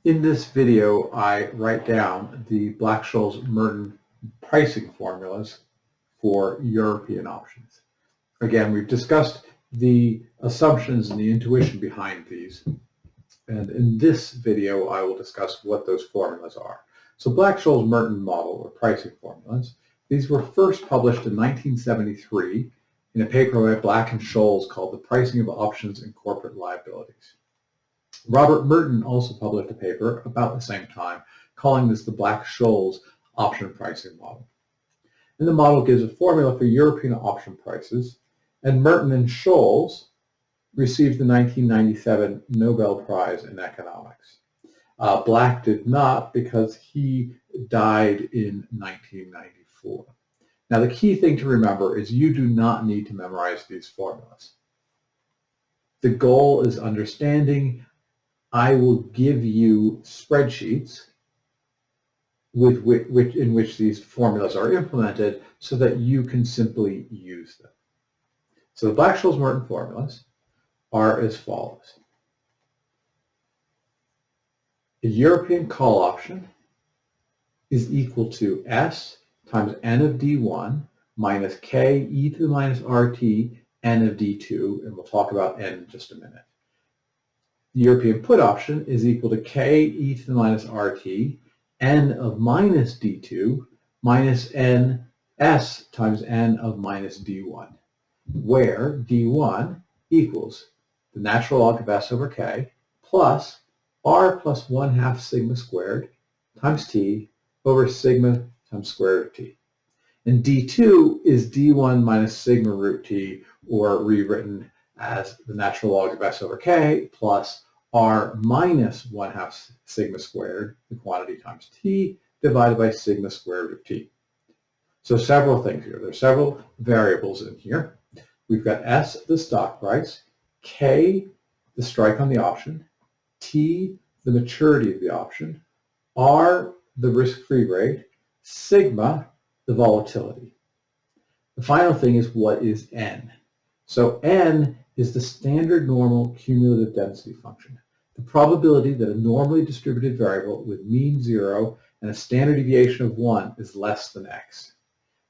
In this video, I write down the Black-Scholes-Merton pricing formulas for European options. Again, we've discussed the assumptions and the intuition behind these. And in this video, I will discuss what those formulas are. So Black-Scholes-Merton Model, or pricing formulas, these were first published in 1973 in a paper by Black and Scholes called The Pricing of Options and Corporate Liabilities. Robert Merton also published a paper about the same time, calling this the Black-Scholes option pricing model. And the model gives a formula for European option prices, and Merton and Scholes received the 1997 Nobel Prize in Economics. Black did not because he died in 1994. Now the key thing to remember is you do not need to memorize these formulas. The goal is understanding. I will give you spreadsheets in which these formulas are implemented so that you can simply use them. So the Black-Scholes-Merton formulas are as follows. A European call option is equal to S times N of D1 minus K e to the minus RT N of D2, and we'll talk about N in just a minute. The European put option is equal to K e to the minus RT N of minus D2 minus N S times N of minus D1, where D1 equals the natural log of S over K plus R plus 1/2 sigma squared times T over sigma times square root of T. And D2 is D1 minus sigma root T, or rewritten as the natural log of S over K plus R minus 1/2 sigma squared, the quantity times T, divided by sigma square root of T. So several things here. There are several variables in here. We've got S, the stock price, K, the strike on the option, T, the maturity of the option, R, the risk-free rate, sigma, the volatility. The final thing is what is N. So N is the standard normal cumulative density function, the probability that a normally distributed variable with mean 0 and a standard deviation of 1 is less than x.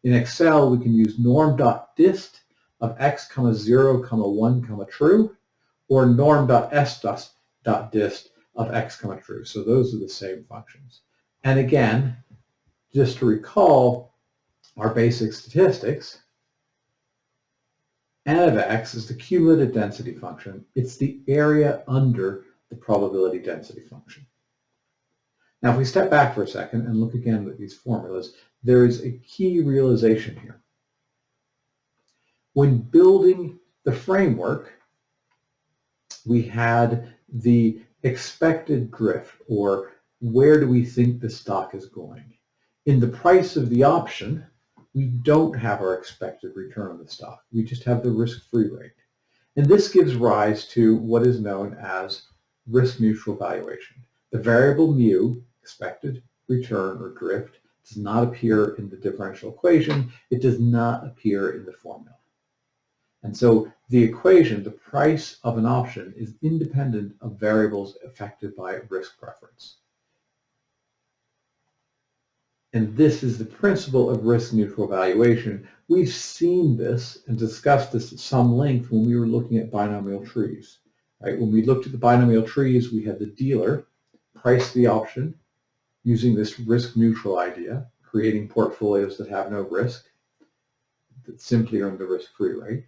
In Excel, we can use norm.dist of x, 0, 1, true, or norm.s.dist of x, true. So those are the same functions. And again, just to recall our basic statistics, N of x is the cumulative density function. It's the area under the probability density function. Now, if we step back for a second and look again at these formulas, there is a key realization here. When building the framework, we had the expected drift, or where do we think the stock is going. In the price of the option, we don't have our expected return on the stock. We just have the risk-free rate. And this gives rise to what is known as risk-neutral valuation. The variable mu, expected return or drift, does not appear in the differential equation. It does not appear in the formula. And so the equation, the price of an option, is independent of variables affected by risk preference. And this is the principle of risk-neutral valuation. We've seen this and discussed this at some length when we were looking at binomial trees. Right? When we looked at the binomial trees, we had the dealer price the option using this risk-neutral idea, creating portfolios that have no risk, that simply earn the risk-free rate.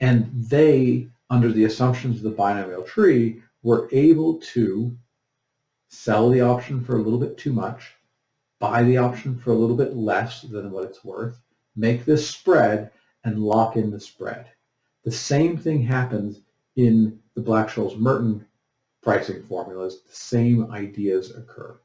And they, under the assumptions of the binomial tree, were able to sell the option for a little bit too much, buy the option for a little bit less than what it's worth, make this spread, and lock in the spread. The same thing happens in the Black-Scholes-Merton pricing formulas. The same ideas occur.